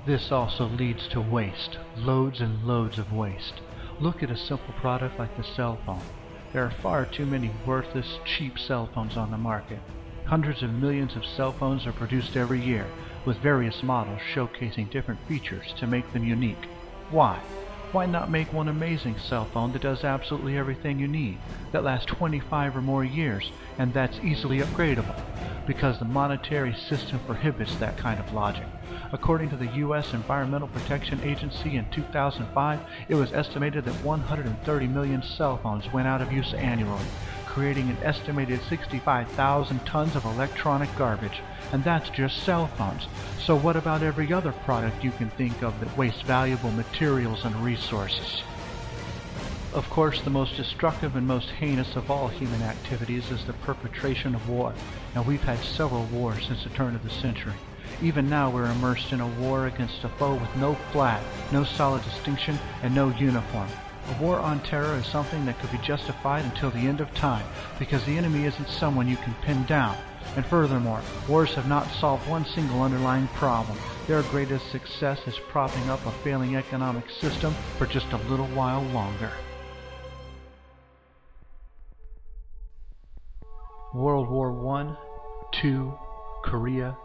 This also leads to waste, loads and loads of waste. Look at a simple product like the cell phone. There are far too many worthless, cheap cell phones on the market. Hundreds of millions of cell phones are produced every year, with various models showcasing different features to make them unique. Why? Why not make one amazing cell phone that does absolutely everything you need, that lasts 25 or more years, and that's easily upgradable? Because the monetary system prohibits that kind of logic. According to the U.S. Environmental Protection Agency in 2005, it was estimated that 130 million cell phones went out of use annually, creating an estimated 65,000 tons of electronic garbage. And that's just cell phones. So what about every other product you can think of that wastes valuable materials and resources? Of course, the most destructive and most heinous of all human activities is the perpetration of war. Now, we've had several wars since the turn of the century. Even now we're immersed in a war against a foe with no flag, no solid distinction, and no uniform. A war on terror is something that could be justified until the end of time, because the enemy isn't someone you can pin down. And furthermore, wars have not solved one single underlying problem. Their greatest success is propping up a failing economic system for just a little while longer. World War I, II, Korea,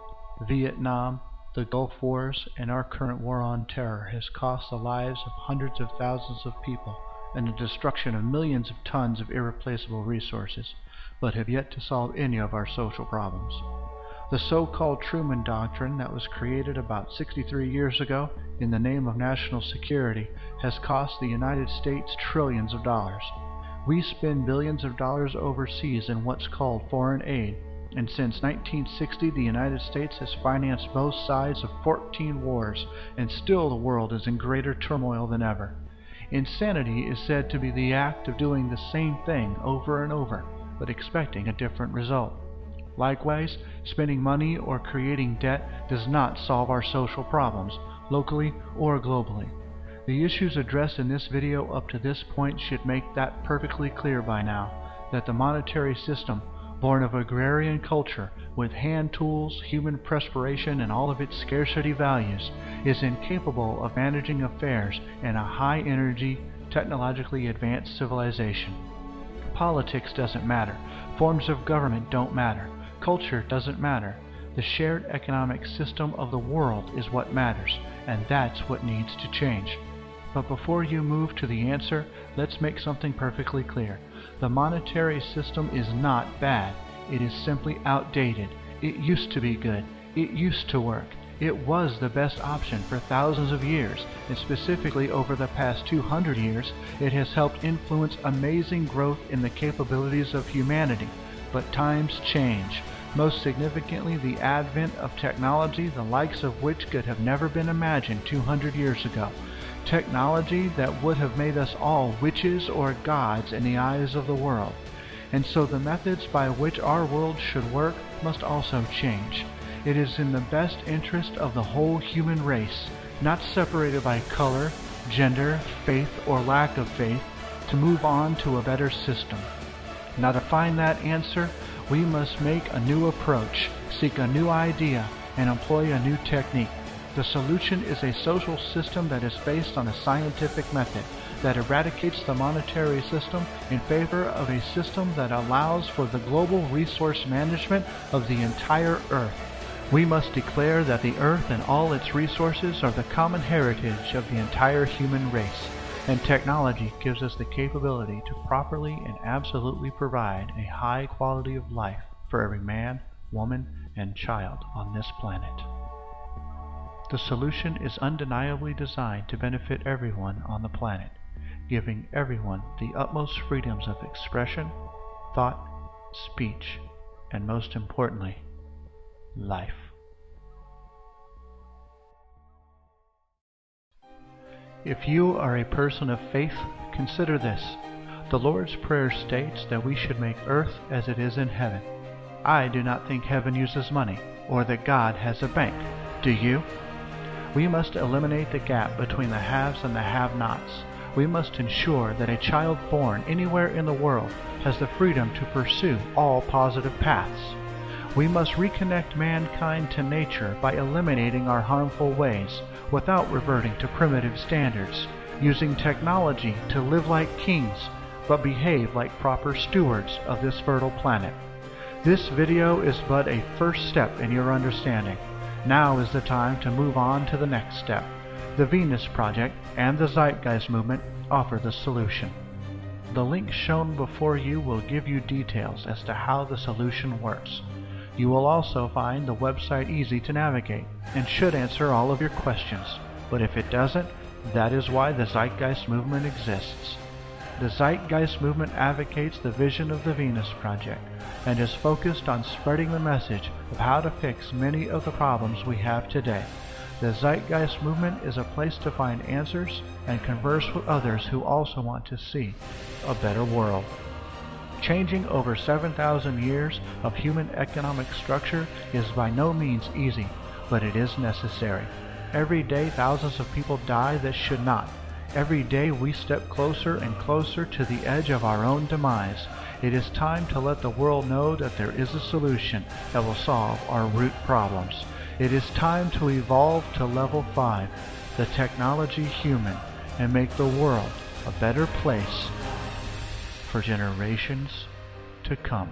Vietnam, the Gulf Wars, and our current war on terror has cost the lives of hundreds of thousands of people and the destruction of millions of tons of irreplaceable resources, but have yet to solve any of our social problems. The so-called Truman Doctrine that was created about 63 years ago in the name of national security has cost the United States trillions of dollars. We spend billions of dollars overseas in what's called foreign aid, and since 1960 the United States has financed both sides of 14 wars, and still the world is in greater turmoil than ever. Insanity is said to be the act of doing the same thing over and over, but expecting a different result. Likewise, spending money or creating debt does not solve our social problems, locally or globally. The issues addressed in this video up to this point should make that perfectly clear by now, that the monetary system, born of agrarian culture, with hand tools, human perspiration, and all of its scarcity values, is incapable of managing affairs in a high-energy, technologically advanced civilization. Politics doesn't matter. Forms of government don't matter. Culture doesn't matter. The shared economic system of the world is what matters, and that's what needs to change. But before you move to the answer, let's make something perfectly clear. The monetary system is not bad. It is simply outdated. It used to be good. It used to work. It was the best option for thousands of years, and specifically over the past 200 years, it has helped influence amazing growth in the capabilities of humanity. But times change. Most significantly, the advent of technology, the likes of which could have never been imagined 200 years ago. Technology that would have made us all witches or gods in the eyes of the world. And so the methods by which our world should work must also change. It is in the best interest of the whole human race, not separated by color, gender, faith, or lack of faith, to move on to a better system. Now, to find that answer, we must make a new approach, seek a new idea, and employ a new technique. The solution is a social system that is based on a scientific method that eradicates the monetary system in favor of a system that allows for the global resource management of the entire Earth. We must declare that the Earth and all its resources are the common heritage of the entire human race, and technology gives us the capability to properly and absolutely provide a high quality of life for every man, woman, and child on this planet. The solution is undeniably designed to benefit everyone on the planet, giving everyone the utmost freedoms of expression, thought, speech, and most importantly, life. If you are a person of faith, consider this. The Lord's Prayer states that we should make earth as it is in heaven. I do not think heaven uses money, or that God has a bank. Do you? We must eliminate the gap between the haves and the have-nots. We must ensure that a child born anywhere in the world has the freedom to pursue all positive paths. We must reconnect mankind to nature by eliminating our harmful ways without reverting to primitive standards, using technology to live like kings but behave like proper stewards of this fertile planet. This video is but a first step in your understanding. Now is the time to move on to the next step. The Venus Project and the Zeitgeist Movement offer the solution. The link shown before you will give you details as to how the solution works. You will also find the website easy to navigate and should answer all of your questions. But if it doesn't, that is why the Zeitgeist Movement exists. The Zeitgeist Movement advocates the vision of the Venus Project and is focused on spreading the message of how to fix many of the problems we have today. The Zeitgeist Movement is a place to find answers and converse with others who also want to see a better world. Changing over 7,000 years of human economic structure is by no means easy, but it is necessary. Every day thousands of people die that should not. Every day we step closer and closer to the edge of our own demise. It is time to let the world know that there is a solution that will solve our root problems. It is time to evolve to level 5, the technology human, and make the world a better place for generations to come.